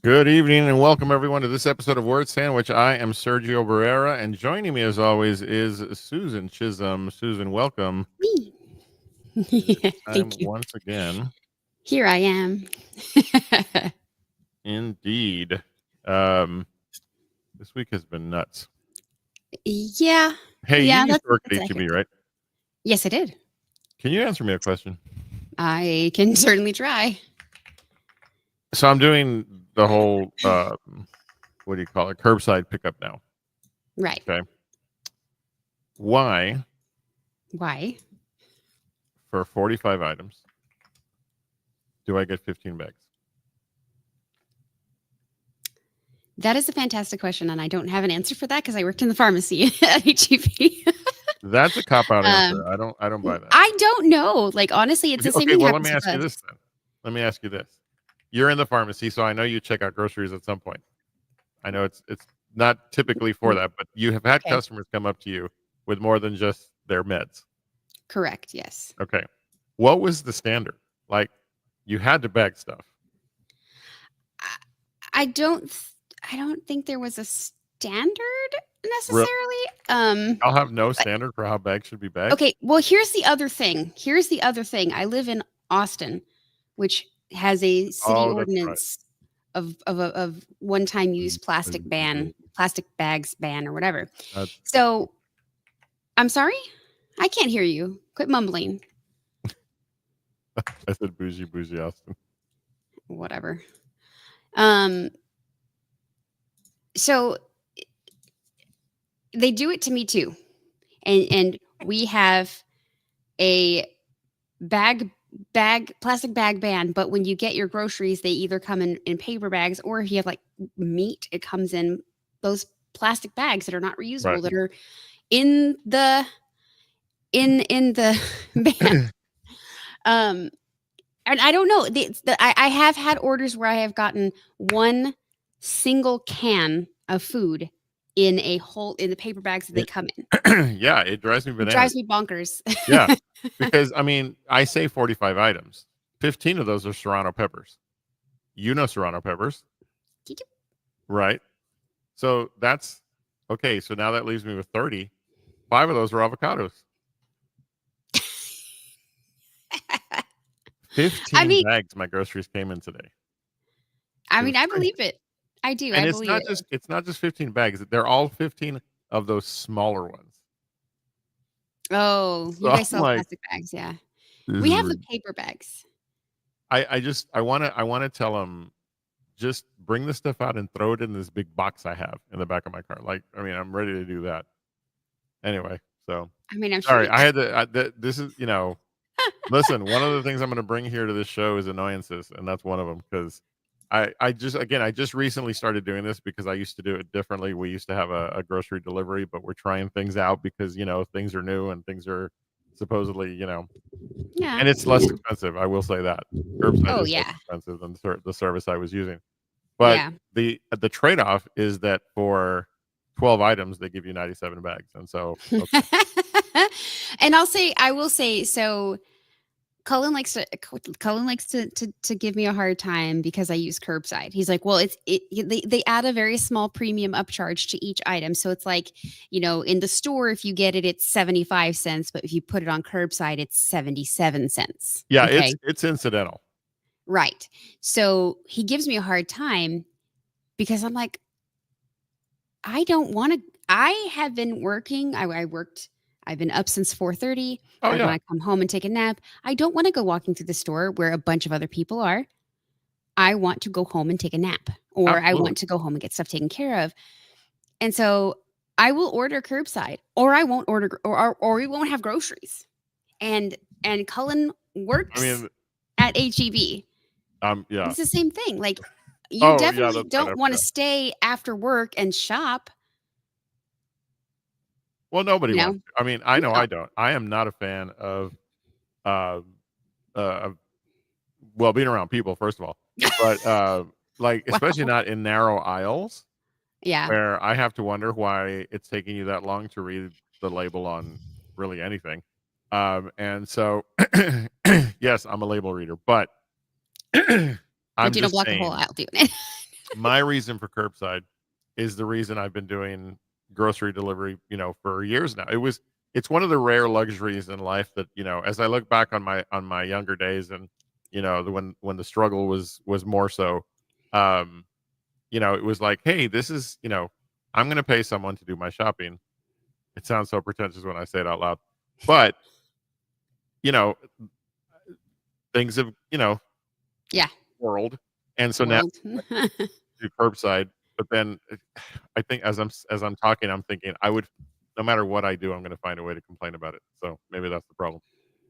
Good evening and welcome everyone to this episode of Word Sandwich. I am Sergio Barrera, and joining me as always is Susan Chisholm. Susan, welcome. Me. This time Thank you. once again. Here I am. Indeed. Um, this week has been nuts. Yeah. Hey, you Yeah, used to work at that's HEB, accurate. right? Yes, I did. Can you answer me a question? I can certainly try. So I'm doing the whole what do you call it? Curbside pickup now. Right. Okay. Why Why? for 45 items do I get 15 bags? That is a fantastic question, and I don't have an answer for that because I worked in the pharmacy at HEB. That's a cop out um, answer. I don't buy that. I don't know. Like honestly, it's Okay, the same okay, thing well, let me happens with ask you us. this then. Let me ask you this. You're in the pharmacy, so I know you check out groceries at some point. I know it's not typically for that, but you have had Okay. customers come up to you with more than just their meds. Correct. Yes. Okay. What was the standard? Like, you had to bag stuff. I, I don't. I don't think there was a standard Re- necessarily. I'll have no standard for how bags should be bagged. Okay, well, here's the other thing. Here's the other thing. I live in Austin, which has a city Oh, that's right. ordinance of one-time use plastic bags ban or whatever. That's, So, I'm sorry? I can't hear you. Quit mumbling. I said bougie, Austin. Whatever. Um so they do it to me too. And we have a plastic bag ban, but when you get your groceries they either come in paper bags, or if you have like meat it comes in those plastic bags that are not Right. reusable, that are in the ban. um and I don't know, I have had orders where I have gotten one single can of food in the paper bags that they come in. Yeah, it drives me It bananas. drives me bonkers. Yeah, because I mean, I say 45 items. 15 of those are serrano peppers. You know serrano peppers, right? So that's okay. So now that leaves me with 30. 5 of those are avocados. I 15 mean, bags my groceries came in today. It was I crazy. believe it. I do. And I believe it. it's not just 15 bags. They're all 15 of those smaller ones. Oh, you So guys I'm sell like, plastic bags, yeah. this We is have the paper bags. I want to tell them, just bring the stuff out and throw it in this big box I have in the back of my car. Like, I mean, I'm ready to do that. Anyway, so I mean, I'm sure sorry. you I had to. This is, listen. One of the things I'm going to bring here to this show is annoyances, and that's one of them because I just recently started doing this because I used to do it differently. We used to have a grocery delivery, but we're trying things out because things are new and things are supposedly Yeah. and it's less expensive. I will say that curbside Oh, is less yeah. expensive than the service I was using. But Yeah. the trade-off is that for 12 items, they give you 97 bags. And so, okay. And I will say, so Cullen likes to give me a hard time because I use curbside. He's like, well, they add a very small premium upcharge to each item. So it's like, in the store, if you get it, it's 75 cents, but if you put it on curbside, it's 77 cents. Yeah, Okay. it's incidental. Right. So he gives me a hard time because I'm like, I don't want to. I have been working. I've been up since 4:30. Oh, I yeah. want to come home and take a nap. I don't want to go walking through the store where a bunch of other people are. I want to go home and take a nap, or I Absolutely. want to go home and get stuff taken care of. And so I will order curbside, or I won't order, or we won't have groceries. And Cullen I works mean, at HEB. yeah. It's the same thing. Like, you Oh, yeah, definitely that's right. I don't want to forgot. stay after work and shop. Well, nobody You wants know, to. I mean, I know no. I don't. I am not a fan uh, of well, being around people, first of all, but like, especially Wow. not in narrow aisles, Yeah. where I have to wonder why it's taking you that long to read the label on really anything. And so, yes, I'm a label reader, but But I'm you don't just block the whole saying, aisle doing it. my reason for curbside is the reason I've been doing grocery delivery, for years now. It's one of the rare luxuries in life that, as I look back on my younger days and, when the struggle was more so, um, it was like, hey, this is, I'm going to pay someone to do my shopping. It sounds so pretentious when I say it out loud, but, you know, things have, Yeah. world. And so now World. do curbside, but then I think as I'm talking, I'm thinking I would, no matter what I do, I'm going to find a way to complain about it. So maybe that's the problem.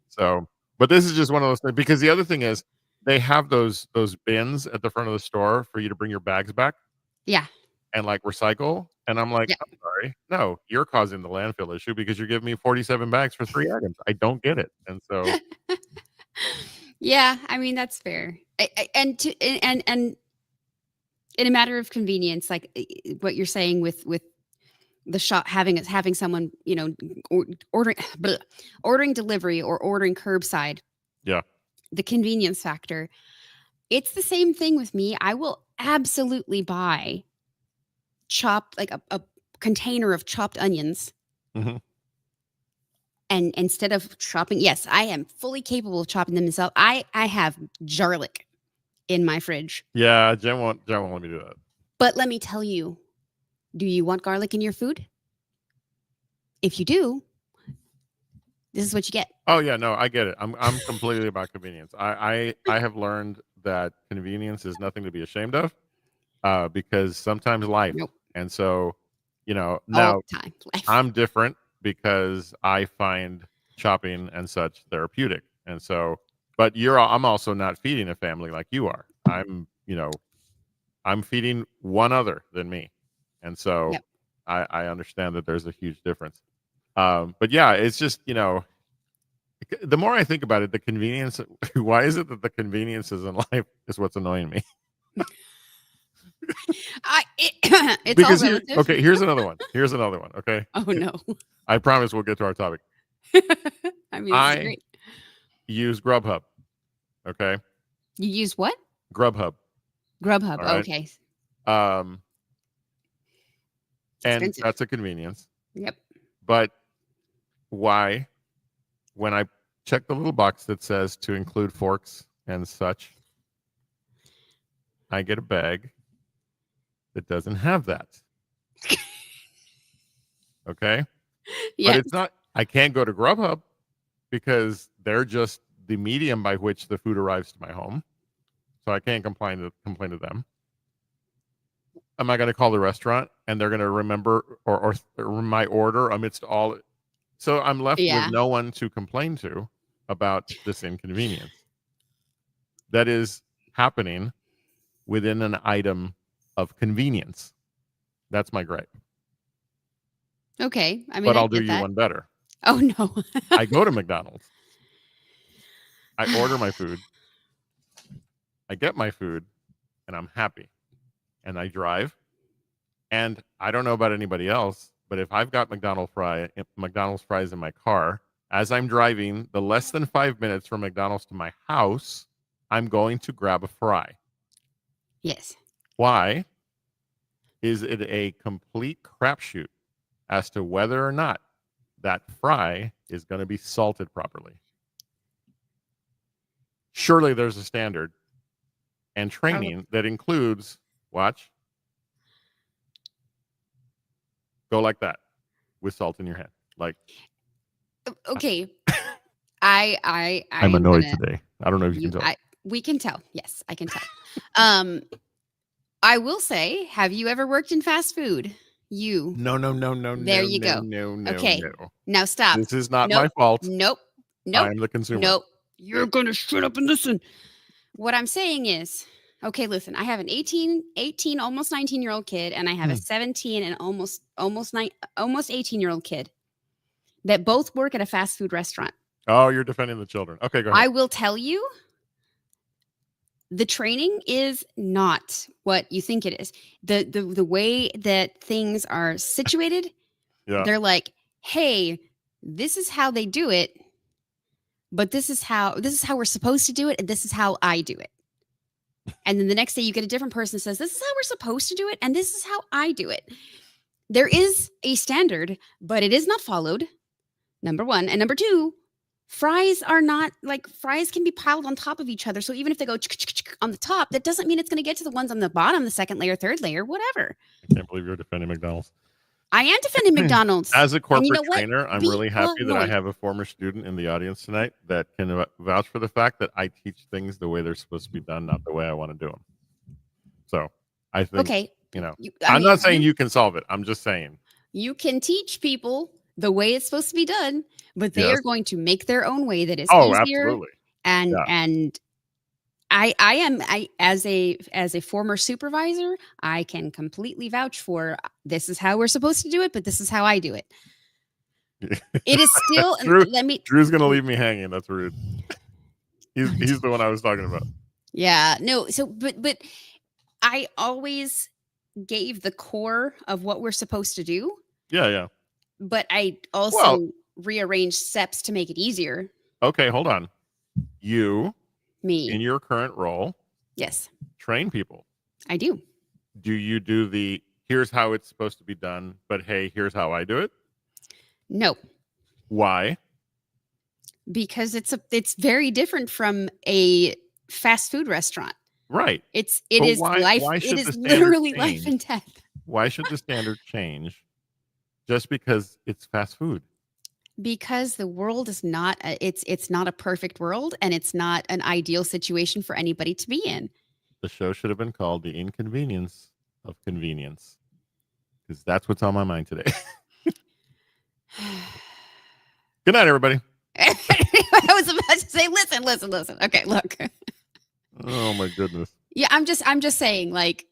So, but this is just one of those things because the other thing is they have those bins at the front of the store for you to bring your bags back Yeah. and like recycle. And I'm like, Yeah. I'm sorry, no, you're causing the landfill issue because you're giving me 47 bags for 3 items. I don't get it. And so, Yeah, I mean that's fair. And in a matter of convenience, like what you're saying with the shop having someone ordering ordering delivery or ordering curbside, yeah, the convenience factor. It's the same thing with me. I will absolutely buy chopped like a container of chopped onions. hmm And instead of chopping, yes, I am fully capable of chopping them myself. I have garlic in my fridge. yeah. Jen won't let me do that. But let me tell you, do you want garlic in your food? If you do, this is what you get. Oh yeah, no, I get it. I'm completely about convenience. I have learned that convenience is nothing to be ashamed of, because sometimes life, Nope. and so All now the time. Life. I'm different because I find chopping and such therapeutic, and so, but I'm also not feeding a family like you are. I'm feeding one other than me, and so Yep. I understand that there's a huge difference. But yeah, it's just the more I think about it, the convenience. Why is it that the conveniences in life is what's annoying me? It's Because all relative. okay, here's another one. Here's another one. Okay, Oh no. I promise we'll get to our topic. I mean, this is I great. use Grubhub. Okay, You use what? Grubhub. Grubhub. All right. Okay. Um, It's and expensive. that's a convenience. Yep. But why, when I check the little box that says to include forks and such, I get a bag that doesn't have that. Okay. Yeah. But it's not, I can't go to Grubhub because they're just the medium by which the food arrives to my home. So I can't complain to them. Am I going to call the restaurant and they're going to remember or my order amidst all? So I'm left with Yeah. no one to complain to about this inconvenience that is happening within an item of convenience. That's my gripe. Okay. I mean, But I I'll do get you that. one better. Oh no. I go to McDonald's. I order my food. I get my food and I'm happy. And I drive. And I don't know about anybody else, but if I've got McDonald's fries in my car, as I'm driving the less than 5 minutes from McDonald's to my house, I'm going to grab a fry. Yes. Why? Is it a complete crapshoot as to whether or not that fry is going to be salted properly? Surely there's a standard and training that includes, watch, go like that with salt in your hand. Like, Okay. I'm annoyed gonna, today. I don't know if you can tell. we can tell. Yes, I can tell. I will say, have you ever worked in fast food? You. No. There you go. No. Okay. Now stop. This is not Nope. my fault. Nope. I'm the consumer. Nope. You're gonna shut up and listen. What I'm saying is, okay, listen, I have an 18, almost 19-year-old kid, and I have a 17 and almost 18-year-old kid that both work at a fast food restaurant. Oh, you're defending the children. Okay, go ahead. I will tell you, the training is not what you think it is. The way that things are situated, Yeah. they're like, hey, this is how they do it, but this is how we're supposed to do it, and this is how I do it. And then the next day you get a different person that says, this is how we're supposed to do it. And this is how I do it. There is a standard, but it is not followed. Number one. And number two, fries are not like fries can be piled on top of each other. So even if they go on the top, that doesn't mean it's going to get to the ones on the bottom, the second layer, third layer, whatever. I can't believe you're defending McDonald's. I am defending McDonald's. As a corporate you know what? trainer, I'm Be really happy that I Lloyd. have a former student in the audience tonight that can vouch for the fact that I teach things the way they're supposed to be done, not the way I want to do them. So I think, Okay. I'm not saying you can solve it. I'm just saying. You can teach people the way it's supposed to be done, but they Yes. are going to make their own way that is Oh, easier. absolutely. And Yeah. and I as a former supervisor, I can completely vouch for this is how we're supposed to do it, but this is how I do it. It is still Drew- let me Drew's going to leave me hanging. That's rude. He's the one I was talking about. Yeah, no, so but I always gave the core of what we're supposed to do, Yeah, yeah. but I also Well- rearranged steps to make it easier. Okay, hold on. You, Me. in your current role, Yes, train people. I do. Do you do the here's how it's supposed to be done, but hey, here's how I do it? No, Why? because it's very different from a fast food restaurant. Right. It But is why life. should It the is standard literally life change? and death. Why should the standard change just because it's fast food? Because the world is not it's not a perfect world, and it's not an ideal situation for anybody to be in. The show should have been called The Inconvenience of Convenience, because that's what's on my mind today. Good night, everybody. I was about to say, listen. Okay, look. Oh my goodness. Yeah, I'm just saying, like,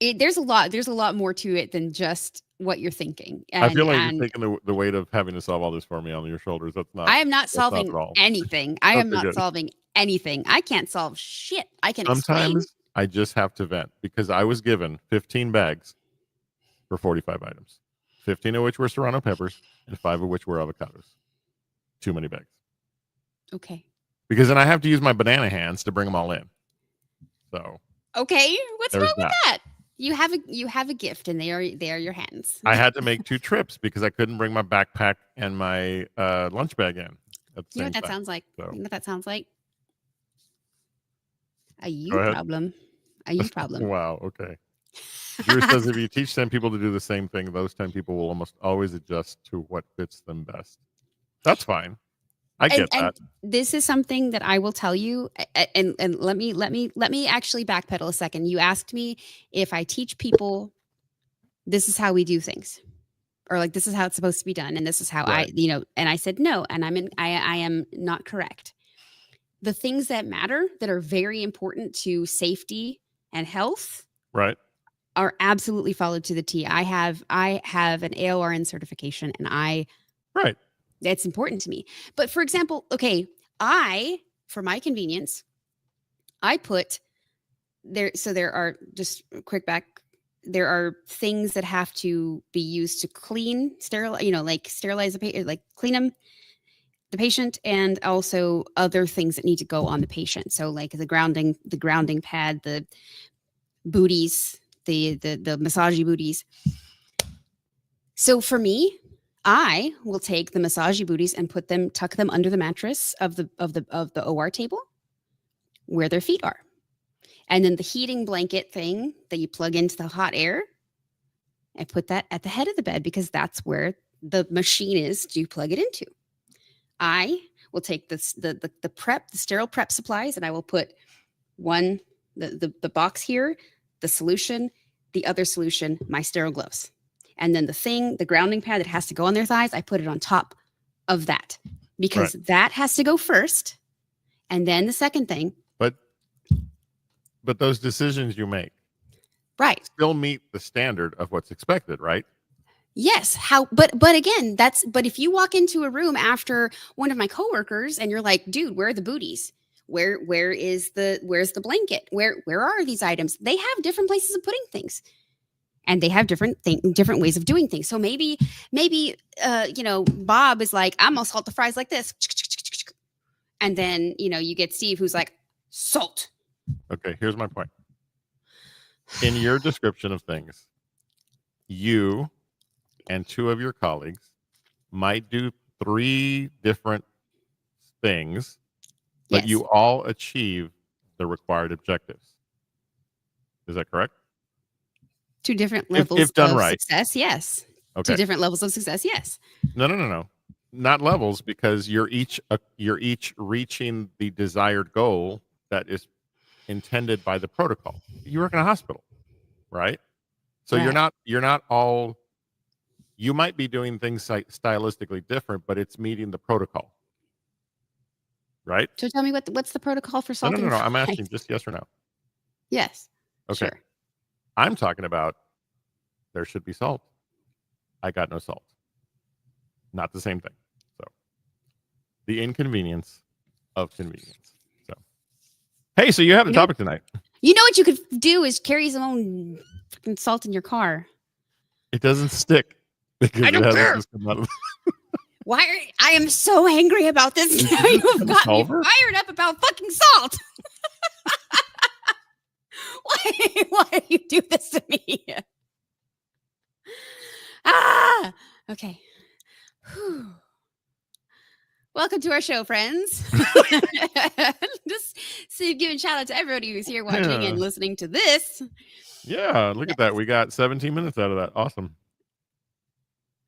there's a lot more to it than just what you're thinking. And, I feel like and you're taking the weight of having to solve all this for me on your shoulders. That's not. I am not not solving at all. anything. I am Okay, not good. solving anything. I can't solve shit. I can explain. Sometimes I just have to vent because I was given 15 bags for 45 items, 15 of which were serrano peppers and 5 of which were avocados. Too many bags. Okay. Because then I have to use my banana hands to bring them all in. So Okay. What's There's wrong with that? You have a gift, and they are your hands. I had to make 2 trips because I couldn't bring my backpack and my lunch bag in at the You know same what that time. sounds like? So- You know what that sounds like? A you Go ahead. problem. A you problem. Wow. Okay. Drew says if you teach 10 people to do the same thing, those 10 people will almost always adjust to what fits them best. That's fine. I get And that. this is something that I will tell you, and let me actually backpedal a second. You asked me if I teach people this is how we do things, or like this is how it's supposed to be done, and this is how Right. and I said no, and I am not correct. The things that matter, that are very important to safety and health, Right. are absolutely followed to the T. I have an AORN certification, and Right. that's important to me. But for example, okay, for my convenience, I put there. So there are, just quick back, there are things that have to be used to clean, like sterilize the patient, like clean the patient, and also other things that need to go on the patient. So like the grounding pad, the booties, the massagey booties. So for me, I will take the massagey booties and tuck them under the mattress of the OR table where their feet are. And then the heating blanket thing that you plug into the hot air, I put that at the head of the bed because that's where the machine is to plug it into. I will take the sterile prep supplies, and I will put the box here, the solution, the other solution, my sterile gloves. And then the grounding pad that has to go on their thighs, I put it on top of that because that has to go first. And then the second thing. But those decisions you make Right. still meet the standard of what's expected, right? Yes. But again, but if you walk into a room after one of my coworkers and you're like, dude, where are the booties? Where's the blanket? Where are these items? They have different places of putting things. And they have different ways of doing things. So maybe Bob is like, I'm gonna salt the fries like this. And then, you get Steve who's like, Salt. Okay, here's my point. In your description of things, you and two of your colleagues might do 3 different things, but Yes. you all achieve the required objectives. Is that correct? 2 different If levels done of right. success. Yes. 2 Okay. different levels of success. Yes. No. Not levels, because you're each reaching the desired goal that is intended by the protocol. You work in a hospital, right? So Right. you're not all. You might be doing things stylistically different, but it's meeting the protocol, right? So tell me what's the protocol for No. salting I'm fries? asking just yes or no. Yes. Okay. Sure. I'm talking about there should be salt. I got no salt. Not the same thing. So the inconvenience of convenience. So hey, so you have the You know- topic tonight. You know what you could do is carry some own fucking salt in your car. It doesn't stick because I don't it hasn't care. just come out of Why I am so angry about this. Did Now you you just have put a got me solver? fired up about fucking salt. Why do you do this to me? Okay. Whew. Welcome to our show, friends. Just giving shout out to everybody who's here watching Yeah. and listening to this. Yeah, look at that. We got 17 minutes out of that. Awesome.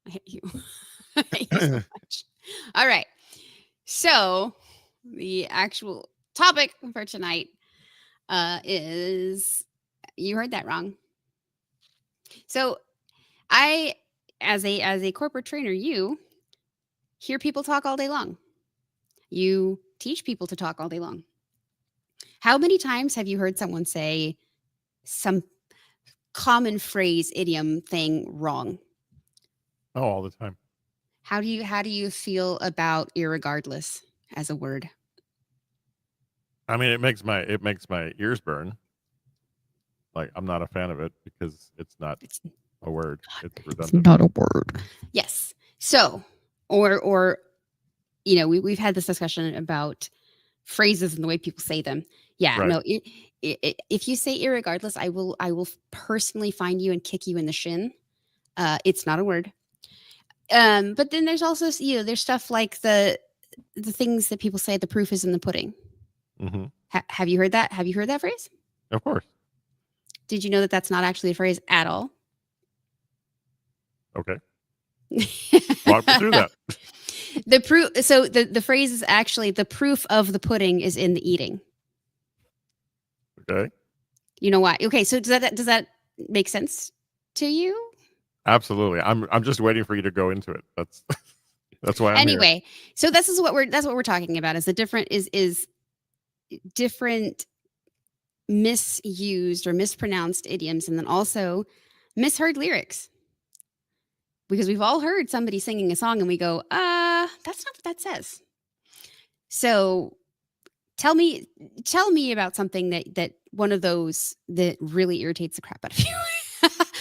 I hate you. I hate you so much. All right. So the actual topic for tonight is, you heard that wrong. So I, as a corporate trainer, you hear people talk all day long. You teach people to talk all day long. How many times have you heard someone say some common phrase, idiom thing wrong? Oh, all the time. How do you feel about irregardless as a word? I mean, it makes my ears burn. Like, I'm not a fan of it because it's not It's a word. It's redundant. not a word. Yes. So, or we've had this discussion about phrases and the way people say them. Yeah, Right. no. If you say irregardless, I will personally find you and kick you in the shin. It's not a word. But then there's also there's stuff like the things that people say. The proof is in the pudding. Mm-hmm. Have you heard that? Have you heard that phrase? Of course. Did you know that that's not actually a phrase at all? Okay. Walk me through that. The proof. So the phrase is actually, the proof of the pudding is in the eating. Okay. You know why? Okay. So does that make sense to you? Absolutely. I'm just waiting for you to go into it. That's why I'm here. Anyway, so that's what we're talking about. Is the different is different misused or mispronounced idioms, and then also misheard lyrics. Because we've all heard somebody singing a song and we go, that's not what that says. So tell me about something that one of those that really irritates the crap out of you.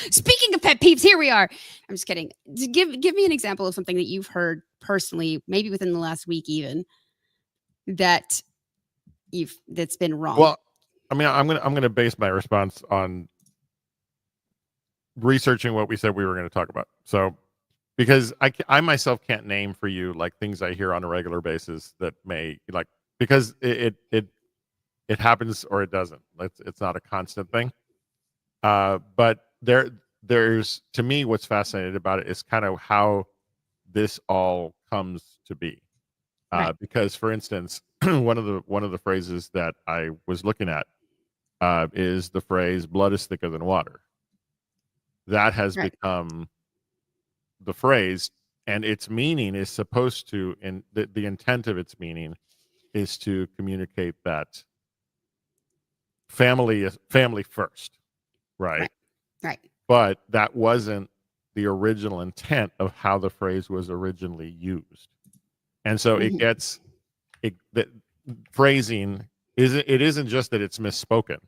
Speaking of pet peeves, here we are. I'm just kidding. Give me an example of something that you've heard personally, maybe within the last week even, that's been wrong. Well, I mean, I'm gonna base my response on researching what we said we were going to talk about. So, because I myself can't name for you like things I hear on a regular basis that may like, because it happens or it doesn't. It's not a constant thing. But there's, to me, what's fascinating about it is kind of how this all comes to be. Right. Because, for instance, one of the phrases that I was looking at is the phrase "blood is thicker than water." That has Right. become the phrase, and its meaning is supposed to, and the intent of its meaning is to communicate that family is family first, right? Right. But that wasn't the original intent of how the phrase was originally used. And so Mhm. the phrasing isn't just that it's misspoken,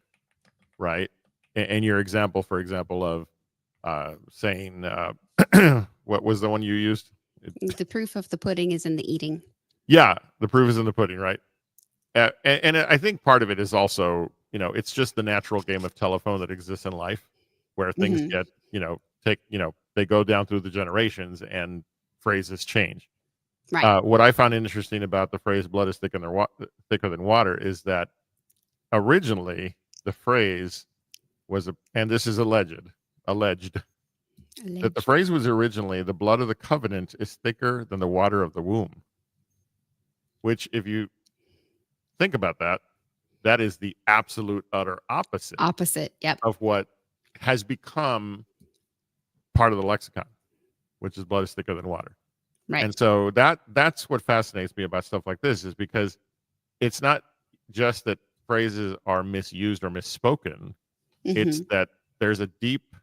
right? And your example, for example, of saying what was the one you used? The proof of the pudding is in the eating. Yeah, the proof is in the pudding, right? And I think part of it is also, it's just the natural game of telephone that exists in life, where things Hmm. get, they go down through the generations and phrases change. Right. What I found interesting about the phrase "blood is thicker than water" is that originally the phrase was and this is alleged that the Alleged. phrase was originally "the blood of the covenant is thicker than the water of the womb," which, if you think about that, that is the absolute utter opposite Opposite. Yep. of what has become part of the lexicon, which is blood is thicker than water. Right. And so that's what fascinates me about stuff like this, is because it's not just that phrases are misused or misspoken, it's Hmm. that there's a deep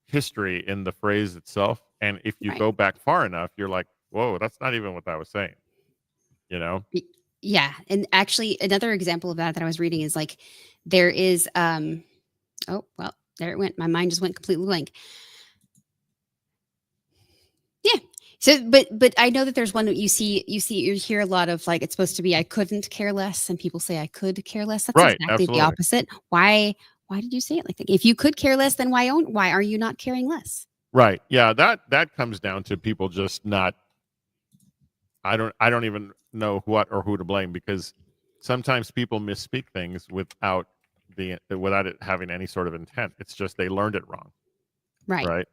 history in the phrase itself. And if you Right. go back far enough, you're like, whoa, that's not even what I was saying, you know? Y- Yeah. And actually, another example of that I was reading is like there is oh well, there it went. My mind just went completely blank. Yeah. So, but I know that there's one that you hear a lot of, like, it's supposed to be I couldn't care less, and people say I could care less. That's Right. exactly the Absolutely. opposite. Why did you say it like that? If you could care less, then why are you not caring less? Right. Yeah. That comes down to people just not, I don't even know what or who to blame, because sometimes people misspeak things without it having any sort of intent. It's just they learned it wrong, Right. right?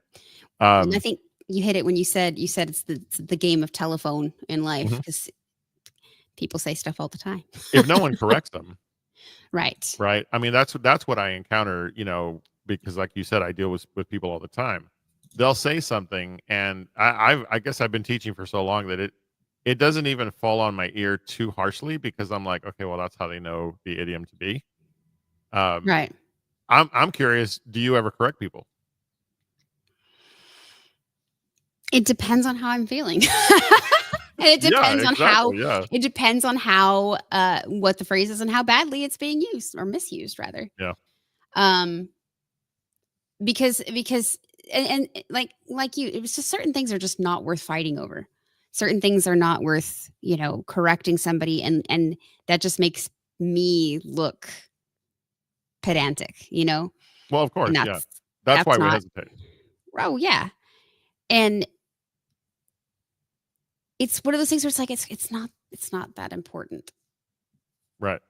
And I Um, think you hit it when you said it's the game of telephone in life mhm. because people say stuff all the time. If no one corrects them, Right. right? I mean, that's what I encounter, because like you said, I deal with people all the time. They'll say something, and I guess I've been teaching for so long that it doesn't even fall on my ear too harshly, because I'm like, okay, well, that's how they know the idiom to be. Um, Right. I'm curious. Do you ever correct people? It depends on how I'm feeling. And it Yeah, depends on how exactly. Yeah, what the phrase is and how badly it's being used or misused rather. yeah. Um because and like you, it was just certain things are just not worth fighting over. Certain things are not worth, correcting somebody, and that just makes me look pedantic. Well, of And course, yeah. That's that's why we not. hesitate. Oh yeah. And it's one of those things where it's like it's not that important. Right.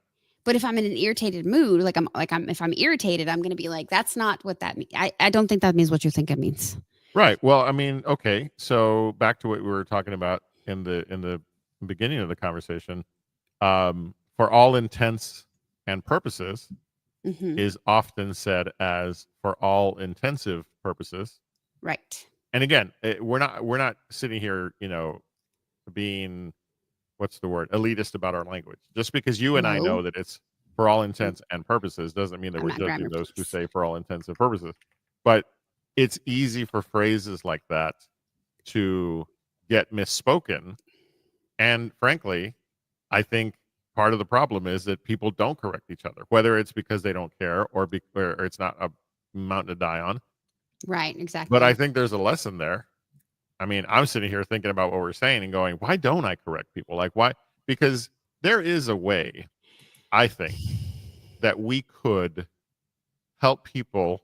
But if I'm in an irritated mood, if I'm irritated, I'm going to be like, that's not what that means. I don't think that means what you think it means. Right. Well, I mean, okay. So back to what we were talking about in the beginning of the conversation. For all intents and purposes Hmm. is often said as for all intensive purposes. Right. And again, we're not sitting here, being, what's the word, elitist about our language. Just because you and I No, know that it's for all intents and purposes doesn't mean that I'm we're not judging grammar those who police. say for all intents and purposes. But it's easy for phrases like that to get misspoken. And frankly, I think part of the problem is that people don't correct each other, whether it's because they don't care, or it's not a mountain to die on. Right. But I Exactly. think there's a lesson there. I mean, I'm sitting here thinking about what we're saying and going, why don't I correct people? Like, why? Because there is a way, I think, that we could help people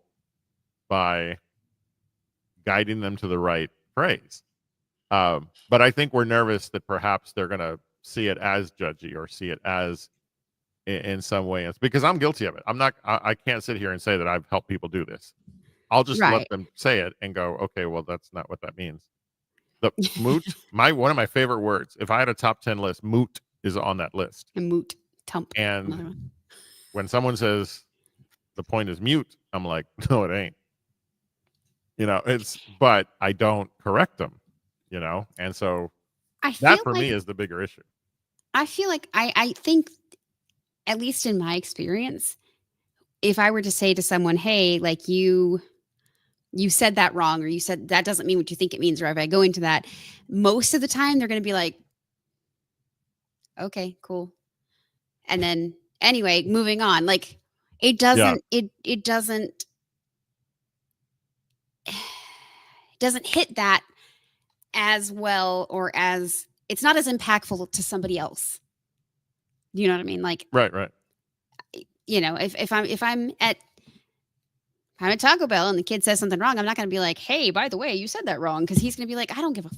by guiding them to the right phrase. But I think we're nervous that perhaps they're going to see it as judgy or see it as in some way. It's because I'm guilty of it. I can't sit here and say that I've helped people do this. I'll just let Right. them say it and go, okay, well, that's not what that means. The moot, one of my favorite words. If I had a top 10 list, moot is on that list. A moot. Tump. And Another one. when someone says the point is mute, I'm like, no, it ain't. But I don't correct them, and so I that feel for me like is the bigger issue. I think, at least in my experience, if I were to say to someone, "Hey, like you said that wrong," or "You said that doesn't mean what you think it means," or if I go into that, most of the time they're going to be like, "Okay, cool." And then anyway, moving on. Like Yeah. it doesn't hit that as well, or as it's not as impactful to somebody else You know what I mean? Like, Right. you know, if I'm at Taco Bell and the kid says something wrong, I'm not going to be like, "Hey, by the way, you said that wrong," because he's going to be like, "I don't give a.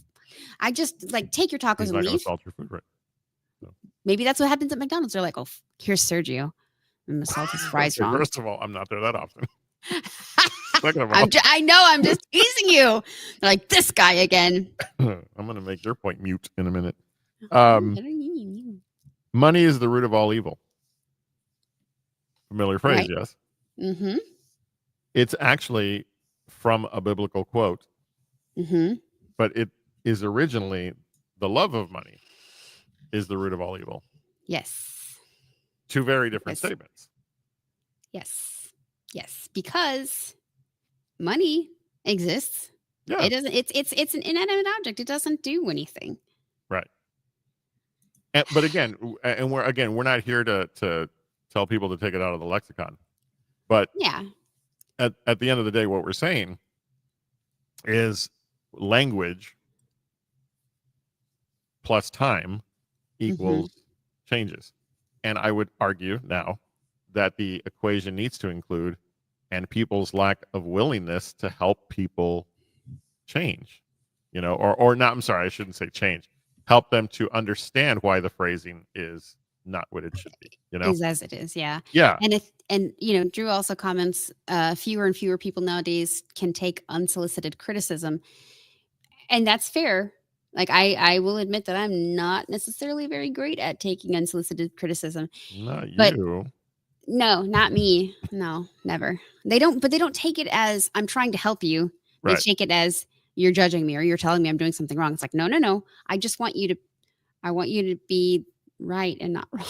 I just like take your tacos He's and not going to leave." salt your food, right? So. Maybe that's what happens at McDonald's. They're like, "Oh, here's Sergio. I'm gonna salt his fries Okay, wrong." first of all, I'm not there that often. Second of all, I know. I'm just teasing you. They're like this guy again. I'm going to make your point mute in a minute. Money is the root of all evil. Familiar phrase, Right. yes. Mm-hmm. It's actually from a biblical quote, Mm-hmm. but it is originally the love of money is the root of all evil. Yes. Two very different Yes. statements. Yes. Yes. Because money exists. Yeah. It doesn't. It's an inanimate object. It doesn't do anything. Right. But again, we're not here to tell people to take it out of the lexicon. But Yeah. at the end of the day, what we're saying is language plus time equals changes. And I would argue now that the equation needs to include and people's lack of willingness to help people change, you know, or not. I'm sorry, I shouldn't say change. Help them to understand why the phrasing is not what it should be, you know? Is as it is. Yeah. Yeah. And you know, Drew also comments, fewer and fewer people nowadays can take unsolicited criticism. And that's fair. Like I will admit that I'm not necessarily very great at taking unsolicited criticism. Not But you. no, not me. No, never. They don't take it as I'm trying to help you. They Right. take it as you're judging me or you're telling me I'm doing something wrong. It's like, no. I just want you to be right and not wrong.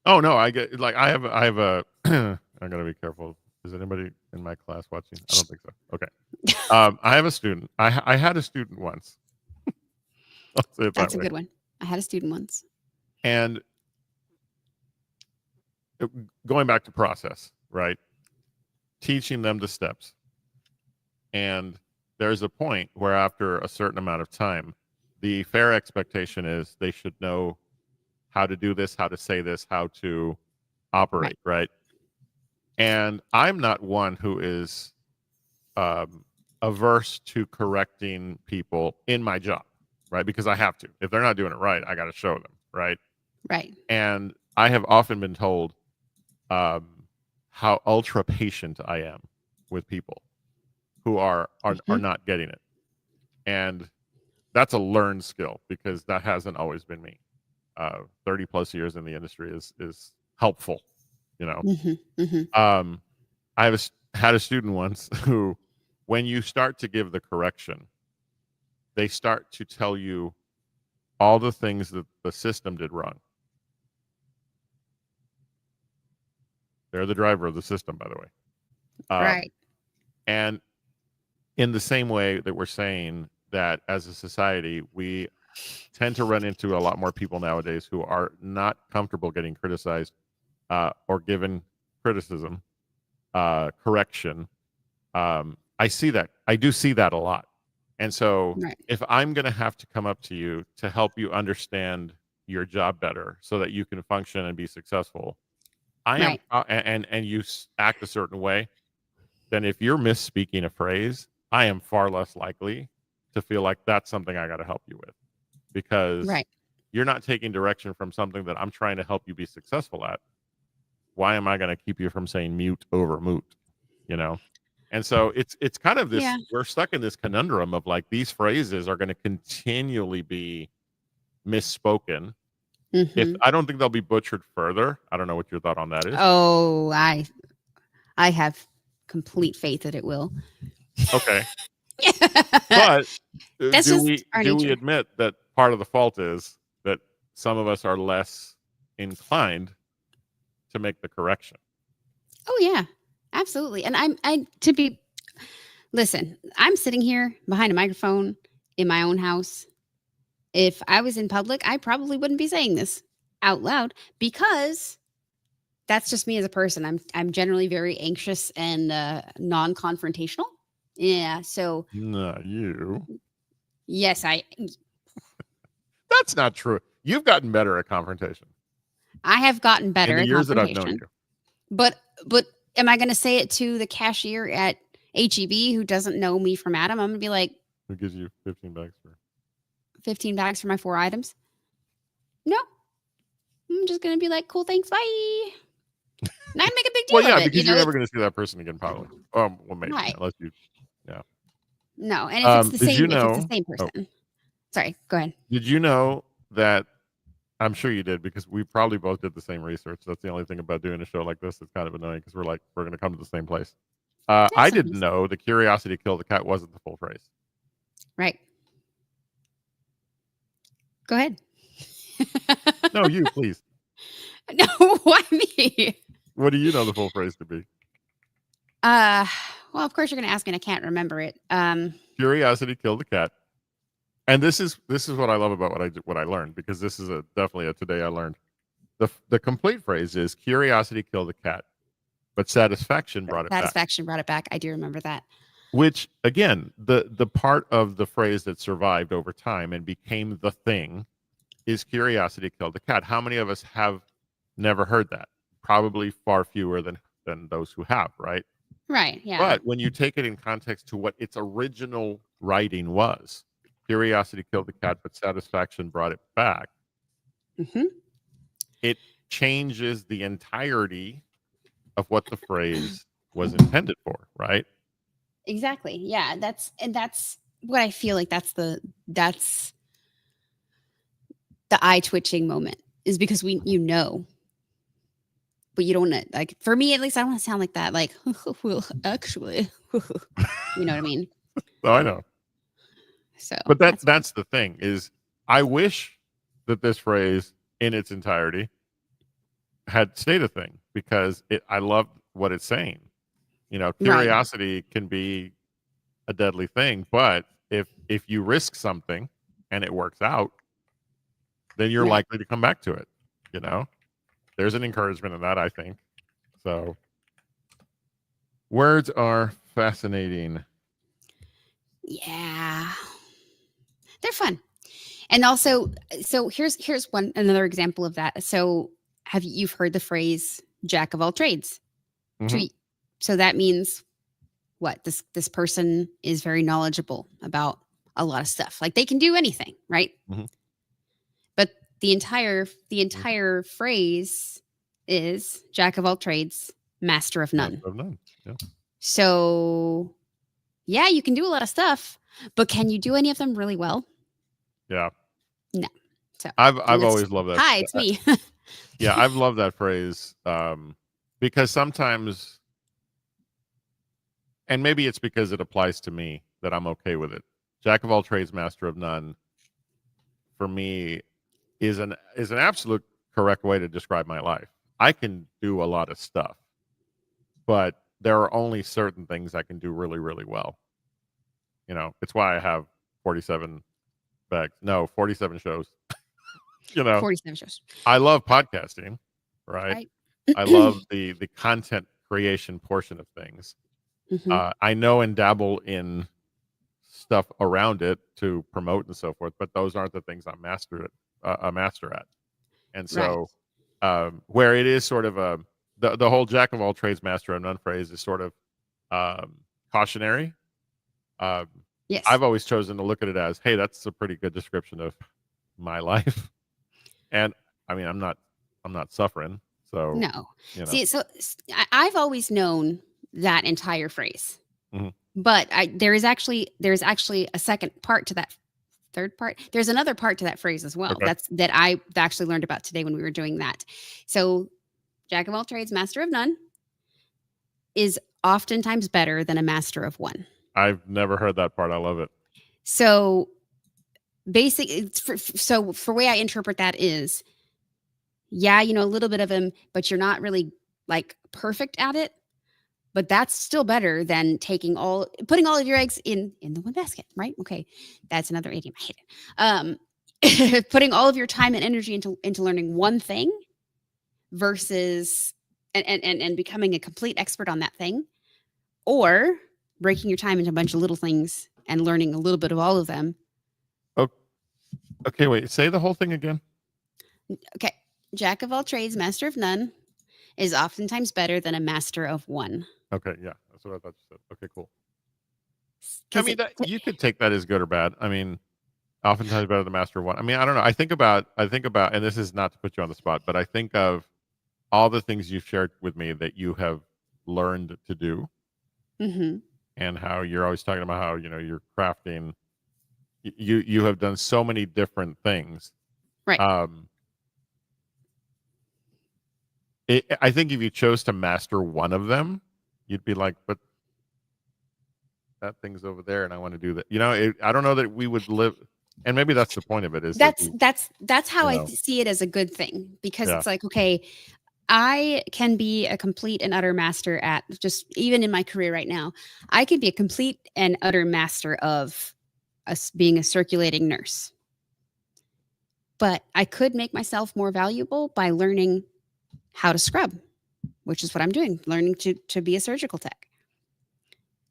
Oh no, I get like I have a I gotta be careful. Is anybody in my class watching? I don't think so. Okay. I have a student. I had a student once. I'll say it That's that a way. good one. I had a student once. And going back to process, right? Teaching them the steps. And there's a point where after a certain amount of time, the fair expectation is they should know how to do this, how to say this, how to operate, right? And I'm not one who is averse to correcting people in my job, right? Because I have to. If they're not doing it right, I got to show them, right? Right. And I have often been told how ultra patient I am with people who are not getting it, and that's a learned skill because that hasn't always been me. 30 plus years in the industry is helpful, you know. I had a student once who, when you start to give the correction, they start to tell you all the things that the system did wrong. They're the driver of the system, by the way. Right. And in the same way that we're saying that as a society, we tend to run into a lot more people nowadays who are not comfortable getting criticized or given criticism, correction. I see that. I do see that a lot. And so if I'm going to have to come up to you to help you understand your job better so that you can function and be successful, I am, and you act a certain way, then if you're misspeaking a phrase, I am far less likely to feel like that's something I got to help you with, because you're not taking direction from something that I'm trying to help you be successful at. Why am I going to keep you from saying mute over moot, you know? And so it's kind of this, we're stuck in this conundrum of like, these phrases are going to continually be misspoken. If I don't think they'll be butchered further. I don't know what your thought on that is. Oh, I have complete faith that it will. Okay. But do we admit that part of the fault is that some of us are less inclined to make the correction? Oh yeah, absolutely. And listen, I'm sitting here behind a microphone in my own house. If I was in public, I probably wouldn't be saying this out loud because that's just me as a person. I'm generally very anxious and non-confrontational. Yeah, so not you. Yes, That's not true. You've gotten better at confrontation. I have gotten in better the at years that I've known confrontation. you. But am I going to say it to the cashier at HEB who doesn't know me from Adam? I'm going to be like, Who gives you 15 bucks for? 15 bags for my 4 items? No. I'm just going to be like, cool, thanks, bye. Not make a big deal Well, yeah, of it. because you're never going to see that person again, probably. Well, maybe Right. unless you. No, and if it's the Did same, you if it's know? the same person. Sorry, go ahead. Did you know that? I'm sure you did because we probably both did the same research. That's the only thing about doing a show like this. It's kind of annoying because we're going to come to the same place. I didn't know the curiosity killed the cat wasn't the full phrase. Right. Go ahead. No, you please. No, why me? What do you know the full phrase to be? Well, of course you're going to ask me, and I can't remember it. Curiosity killed the cat. And this is what I love about what I learned, because this is definitely a today I learned. The complete phrase is curiosity killed the cat, but satisfaction brought it back. Satisfaction brought it back. I do remember that. Which, again, the part of the phrase that survived over time and became the thing is curiosity killed the cat. How many of us have never heard that? Probably far fewer than those who have, right? Right, yeah. But when you take it in context to what its original writing was, curiosity killed the cat, but satisfaction brought it back. Mm-hmm. It changes the entirety of what the phrase was intended for, right? Exactly. Yeah, that's what I feel like that's the eye twitching moment, is because you know, but you don't want to, like, for me at least, I don't want to sound like that, like, well, actually, you know what I mean? Oh, I know. So, but that's the thing, is I wish that this phrase in its entirety had stayed a thing, because I love what it's saying. You know, curiosity can be a deadly thing, but if you risk something and it works out, then you're likely to come back to it. You know, there's an encouragement in that, I think. So words are fascinating. Yeah, they're fun. And also, so here's another example of that. So you've heard the phrase jack of all trades? Mhm. So that means what? This person is very knowledgeable about a lot of stuff. Like, they can do anything, right? Mhm. But the entire phrase is jack of all trades, master of none. Master of none. Yeah. So yeah, you can do a lot of stuff, but can you do any of them really well? Yeah. No. So I've always loved that. Hi, it's me. Yeah, I've loved that phrase, because sometimes, and maybe it's because it applies to me, that I'm okay with it. Jack of all trades, master of none, for me, is an absolute correct way to describe my life. I can do a lot of stuff, but there are only certain things I can do really, really well. You know, it's why I have 47 shows. You know, 47 shows. I love podcasting, right? I love the content creation portion of things. Mm-hmm. I know and dabble in stuff around it to promote and so forth, but those aren't the things I'm a master at. And so, where it is sort of the whole jack of all trades, master of none phrase is sort of cautionary. Yes. I've always chosen to look at it as, hey, that's a pretty good description of my life. And I mean, I'm not suffering. So no. You know. See, so I've always known that entire phrase, mm-hmm. but there's actually a second part to that. Third part. There's another part to that phrase as well. Okay. That I actually learned about today when we were doing that. So, jack of all trades, master of none is oftentimes better than a master of one. I've never heard that part. I love it. So, for way I interpret that is, yeah, you know a little bit of him, but you're not really like perfect at it. But that's still better than putting all of your eggs in the one basket, right? Okay, that's another idiom. I hate it. Putting all of your time and energy into learning one thing versus and becoming a complete expert on that thing, or breaking your time into a bunch of little things and learning a little bit of all of them. Okay, wait. Say the whole thing again. Okay. Jack of all trades, master of none is oftentimes better than a master of one. Okay, yeah, that's what I thought you said. Okay, cool. I Because mean, that you could take that as good or bad. I mean, oftentimes better than master of one. I mean, I don't know. I think about, and this is not to put you on the spot, but I think of all the things you've shared with me that you have learned to do, hmm and how you're always talking about how you're crafting. You have done so many different things. right. Um, I think if you chose to master one of them, you'd be like, but that thing's over there, and I want to do that. I don't know that we would live, and maybe that's the point of it is that That's how you I know, see it as a good thing because yeah, it's like, okay, I can be a complete and utter master at just even in my career right now, I could be a complete and utter master of us being a circulating nurse. But I could make myself more valuable by learning how to scrub, which is what I'm doing, learning to be a surgical tech.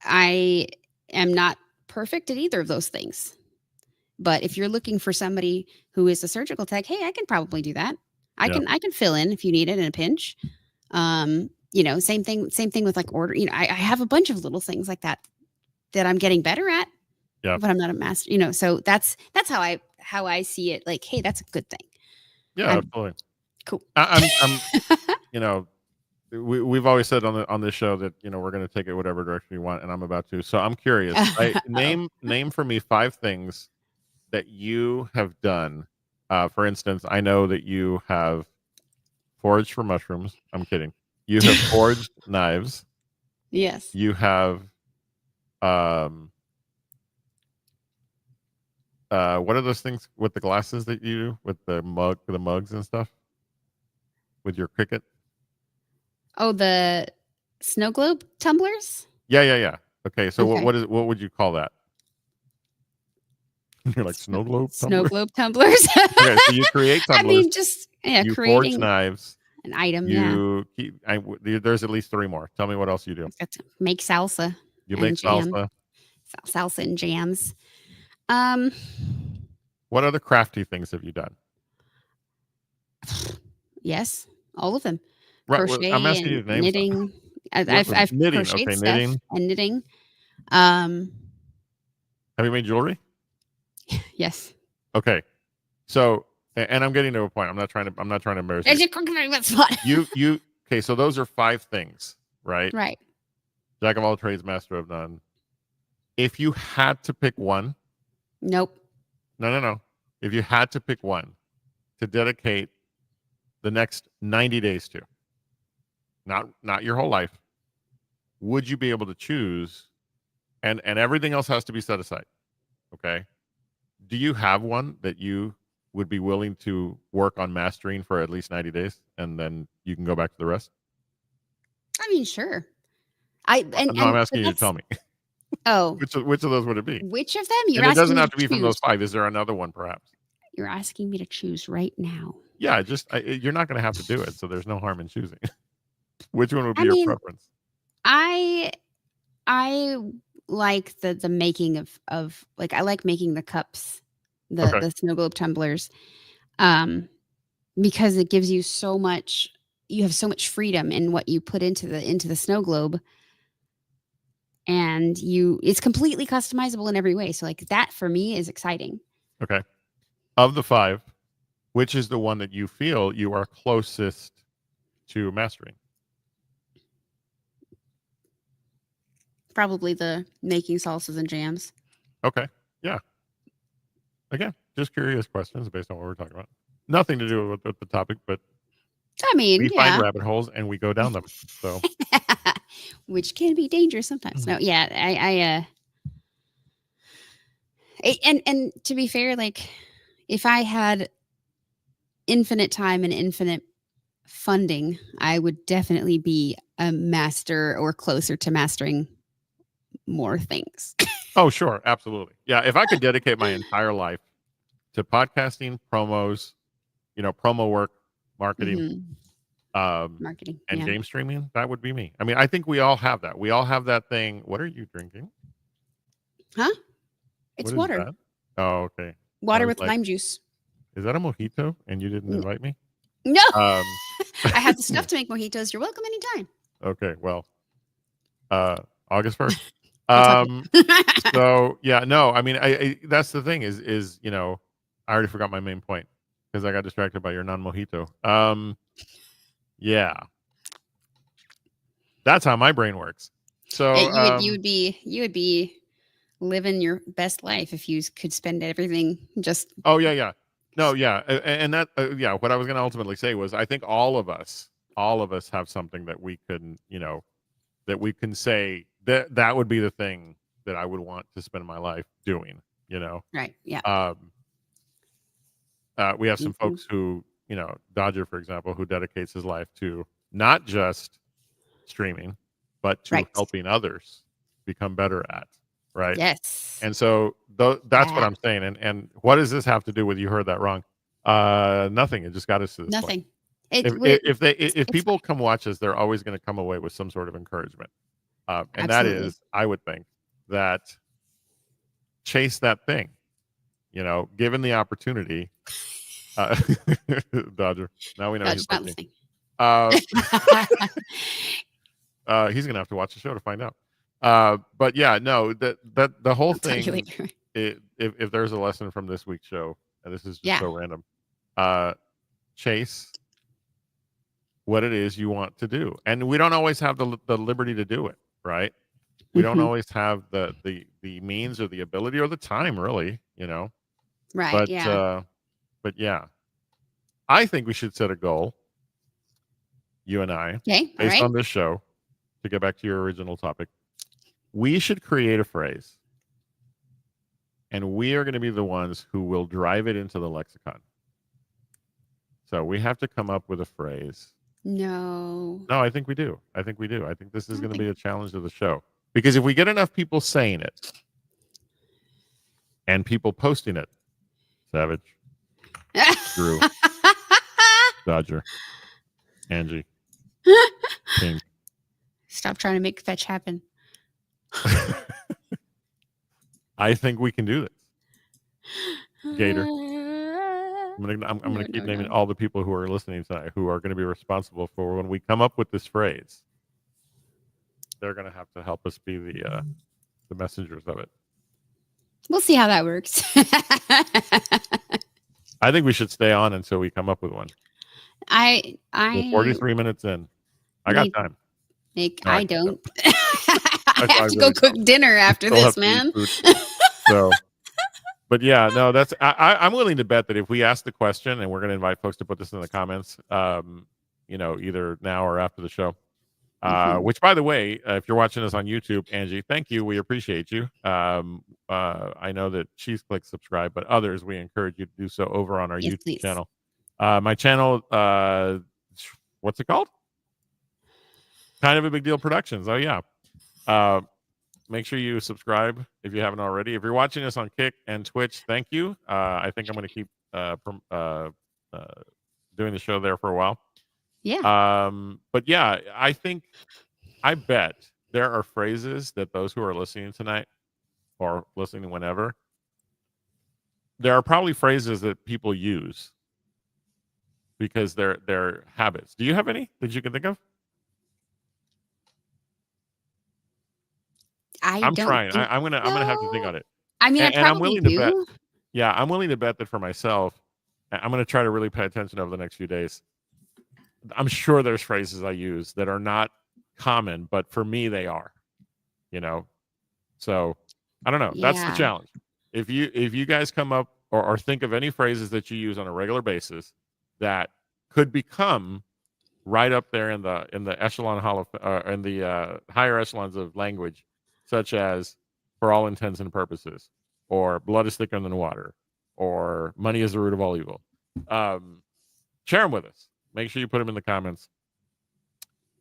I am not perfect at either of those things. But if you're looking for somebody who is a surgical tech, hey, I can probably do that. yeah, I can fill in if you need it in a pinch. Same thing with like order. I have a bunch of little things like that I'm getting better at, yeah, but I'm not a master. So that's how I see it. Like, hey, that's a good thing. yeah, I'm absolutely. cool. I'm you know we've always said on this show that we're going to take it whatever direction you want, and I'm about to. So I'm curious. Oh, Name for me 5 things that you have done. For instance, I know that you have foraged for mushrooms. I'm kidding. You have forged knives. yes. You have um what are those things with the glasses that you do with the mugs and stuff with your cricket? Oh, the snow globe tumblers. Yeah, yeah, yeah. Okay, so Okay, what would you call that? You're like snow, snow globe snow tumbler. globe tumblers. Okay, so you create I tumblers, mean, just yeah, you forge creating knives, an item. Yeah, you keep. There's at least 3 more. Tell me what else you do. I've got to make salsa You make and jam, salsa. salsa and jams. Um, What other crafty things have you done? yes, all of them. Right. Well, I'm Crochet asking you and to name some. knitting. I've Knitting. crocheted Okay, stuff knitting. and knitting. Um, Have you made jewelry? yes. Okay. So, and I'm getting to a point. I'm not trying to embarrass Is you. it cooking that spot? You. Okay. So those are 5 things, right? Right. Jack of all trades, master of none. If you had to pick one, Nope. no. If you had to pick one to dedicate the next 90 days to, not your whole life, would you be able to choose? And everything else has to be set aside. Okay. Do you have one that you would be willing to work on mastering for at least 90 days, and then you can go back to the rest? I mean, sure. I No, I'm but asking you to that's tell me. oh, Which of those would it be? which of them? You're And it asking doesn't me have to to be from choose. those 5. Is there another one, perhaps? You're asking me to choose right now. Yeah, you're not going to have to do it, so there's no harm in choosing. Which one would be I your mean, preference? I I like the making of like I like making the cups, Okay. the snow globe tumblers, um, because it gives you so much. You have so much freedom in what you put into the snow globe, and it's completely customizable in every way. So like that for me is exciting. Okay. Of the 5, which is the one that you feel you are closest to mastering? Probably the making salsas and jams. Okay. Yeah. Again, just curious questions based on what we're talking about. Nothing to do with the topic, but I mean, we find yeah, rabbit holes and we go down them. So, which can be dangerous sometimes. No, yeah, and to be fair, like if I had infinite time and infinite funding, I would definitely be a master or closer to mastering more things. oh, sure, absolutely. Yeah, if I could dedicate my entire life to podcasting, promos, promo work, marketing, hmm um, Marketing, and yeah. game streaming, that would be me. I mean, I think we all have that. We all have that thing. What are you drinking? Huh? What It's is water. that? Oh, okay. I Water was with like, lime juice. is that a mojito? And you didn't N- invite me? No, Um, I have the stuff to make mojitos. You're welcome anytime. okay, well, August 1st. We'll talk Um, so yeah, no, I mean, I that's the thing is I already forgot my main point because I got distracted by your non-mojito. Yeah, that's how my brain works. Yeah, So you would be living your best life if you could spend everything just oh yeah, yeah, no, yeah, and that yeah, what I was going to ultimately say was I think all of us have something that we can, that we can say that that would be the thing that I would want to spend my life doing. You know, right. Yeah. um, we have some Mhm. folks who, Dodger, for example, who dedicates his life to not just streaming, but to Right. helping others become better at, right? Yes. And so that's what Yeah. I'm saying. And what does this have to do with you heard that wrong? Nothing. It just got us to this point. Nothing. It would. If It's people come watch us, they're always going to come away with some sort of encouragement, and that absolutely. is, I would think, that chase that thing. Given the opportunity, uh, Dodger. Now we know No, he's just not listening. listening. Uh, he's gonna have to watch the show to find out. But yeah, no, that the whole I'll tell you thing. later. If there's a lesson from this week's show, and this is just Yeah. so random, uh, chase what it is you want to do, and we don't always have the liberty to do it, right? We don't Hmm. always have the means or the ability or the time, really, Right. But Yeah. but yeah, I think we should set a goal, you and I, Okay. All based right. on this show. To get back to your original topic, we should create a phrase, and we are going to be the ones who will drive it into the lexicon. So we have to come up with a phrase. No. No, I think we do. I think we do. I think this is I don't going to think. be a challenge of the show because if we get enough people saying it and people posting it, Savage, Drew, Dodger, Angie, Pink. Stop trying to make fetch happen. I think we can do this. Gator. I'm No, gonna keep no, naming no. all the people who are listening tonight who are going to be responsible for when we come up with this phrase. They're going to have to help us be the messengers of it. We'll see how that works. I think we should stay on until we come up with one. I We're 43 minutes in. I got need time. make. No, I I don't. don't. I I have to go really cook don't. dinner after Still have this, to eat man. food. So, but yeah, no, that's I'm willing to bet that if we ask the question, and we're going to invite folks to put this in the comments, either now or after the show. Mhm. Which, by the way, if you're watching us on YouTube, Angie, thank you. We appreciate you. I know that she's clicked subscribe, but others, we encourage you to do so over on our Yes, YouTube please. channel. My channel, what's it called? Kind of a Big Deal Productions. Oh, yeah. Make sure you subscribe if you haven't already. If you're watching us on Kick and Twitch, thank you. I think I'm going to keep doing the show there for a while. Yeah. But yeah, I bet there are phrases that those who are listening tonight or listening whenever, there are probably phrases that people use because they're habits. Do you have any that you can think of? I I'm don't trying. think I'm gonna have to think so. on it. I mean, I And I'm probably willing to bet. do. Yeah, I'm willing to bet that for myself. I'm going to try to really pay attention over the next few days. I'm sure there's phrases I use that are not common, but for me they are. So I don't know. That's the Yeah. challenge. If you guys come up or think of any phrases that you use on a regular basis that could become right up there in the echelon in the higher echelons of language, such as "for all intents and purposes," or "blood is thicker than water," or "money is the root of all evil," share them with us. Make sure you put them in the comments.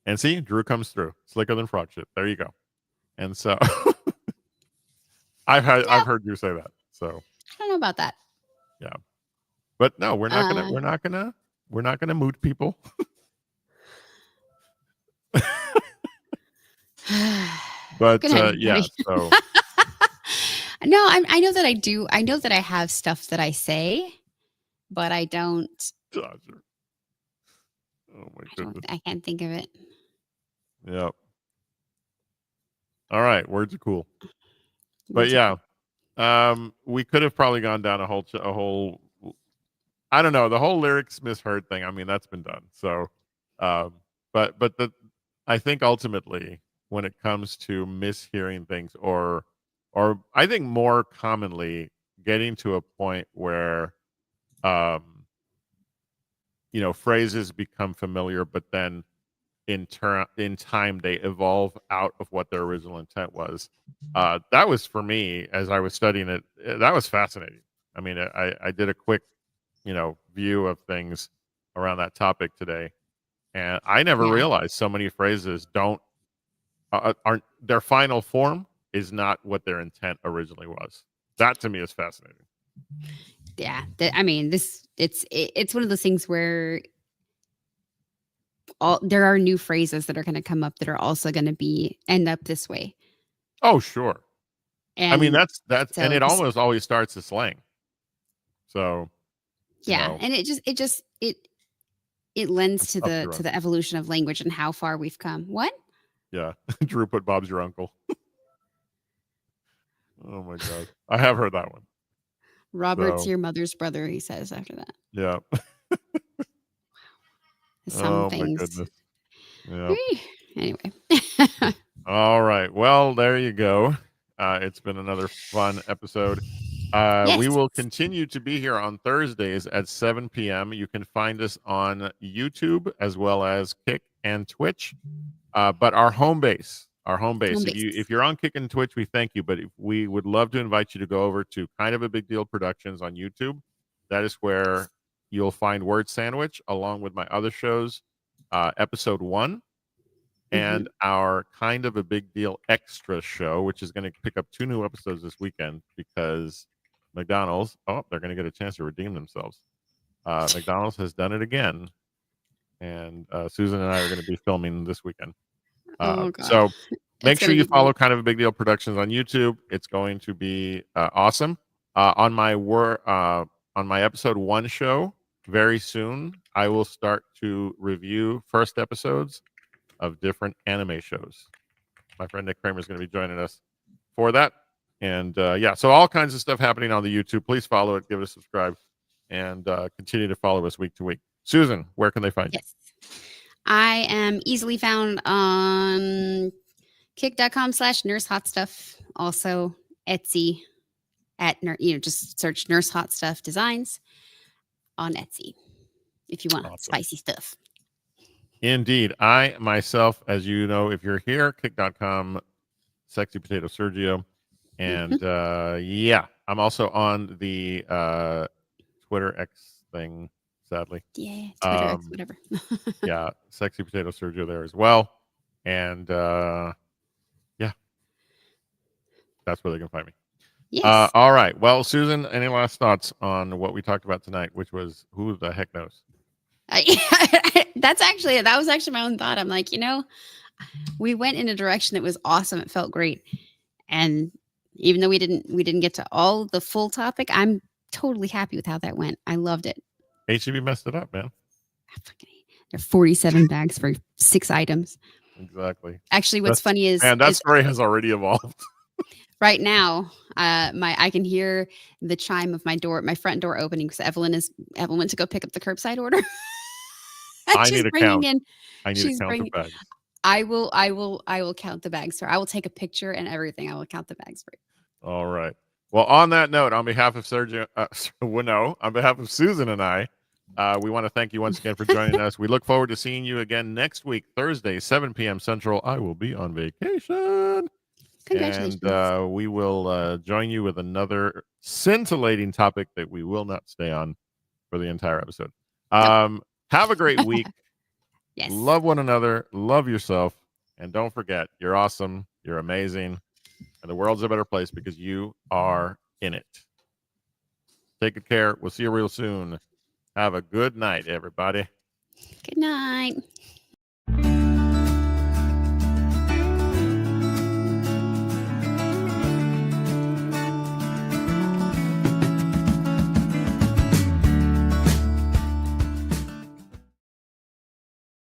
And see, Drew comes through slicker than frog shit. There you go. And so I've Yeah. heard you say that. So I don't know about that. yeah, but no, we're not gonna moot people. But Good night, yeah, everybody. so No, I know that I do. I know that I have stuff that I say, but I don't. Dodger. Oh my goodness. I can't think of it. Yep. All right. Words are cool. But Words are yeah, cool. we could have probably gone down a whole. I don't know, the whole lyrics misheard thing. I mean, that's been done. So, um, but I think ultimately when it comes to mishearing things, or I think more commonly getting to a point where, um, phrases become familiar, but then in time they evolve out of what their original intent was. That was for me as I was studying it. That was fascinating. I mean, I did a quick view of things around that topic today, and I never Yeah. realized so many phrases don't aren't their final form is not what their intent originally was. That to me is fascinating. Yeah. I mean, it's one of those things where there are new phrases that are going to come up that are also going to be end up this way. Oh, sure. I mean, And and so it just almost always starts as slang. So, you yeah, know, and it lends it's to tough to to run. the evolution of language and how far we've come. What? Yeah. Drew put Bob's your uncle. Oh my god. I have heard that one. Robert's So, your mother's brother, he says after that. yeah. Some Oh my things. goodness. Yeah. Anyway. All right. Well, there you go. It's been another fun episode. We Yes. will continue to be here on Thursdays at 7 p.m. You can find us on YouTube as well as Kick and Twitch. But our home base. Home If base. you're on Kick and Twitch, we thank you. But we would love to invite you to go over to Kind of a Big Deal Productions on YouTube. That is where you'll find Word Sandwich along with my other shows, episode 1 Hmm. and our Kind of a Big Deal extra show, which is going to pick up 2 new episodes this weekend because McDonald's, they're going to get a chance to redeem themselves. McDonald's has done it again, and Susan and I are going to be filming this weekend. Oh God. So It's make sure gonna you be follow great. Kind of a Big Deal Productions on YouTube. It's going to be awesome. On my episode 1 show, very soon I will start to review first episodes of different anime shows. My friend Nick Kramer is going to be joining us for that. And yeah, so all kinds of stuff happening on the YouTube. Please follow it, give it a subscribe, and continue to follow us week to week. Susan, where can they find you? Yes. I am easily found on kick.com/nurse hot stuff. Also Etsy just search nurse hot stuff designs on Etsy if you want Awesome. spicy stuff. Indeed. I myself, as you know, if you're here, kick.com, Sexy Potato Sergio. And yeah, I'm also on the Twitter X thing, sadly. Yeah, Twitter X, whatever. Yeah, Sexy Potato Sergio there as well. And yeah, that's where they can find me. Yes. All right. Well, Susan, any last thoughts on what we talked about tonight, which was who the heck knows? That was actually my own thought. I'm like, we went in a direction that was awesome. It felt great. And even though we didn't get to all the full topic, I'm totally happy with how that went. I loved it. HEB messed it up, man. There are 47 bags for 6 items. Exactly. Actually, what's funny is that story has already evolved. right now, I can hear the chime of my front door opening because Evelyn went to go pick up the curbside order. I need a count. I need a She's count bringing. of bags. I will count the bags for her. I will take a picture and everything. I will count the bags for you. All right. Well, on that note, on behalf of Sergio, on behalf of Susan and I, we want to thank you once again for joining us. We look forward to seeing you again next week, Thursday, 7 p.m. Central. I will be on vacation. Congratulations. And we will join you with another scintillating topic that we will not stay on for the entire episode. Have a great week. Yes. Love one another. Love yourself. And don't forget, you're awesome. You're amazing. And the world's a better place because you are in it. Take good care. We'll see you real soon. Have a good night, everybody. Good night.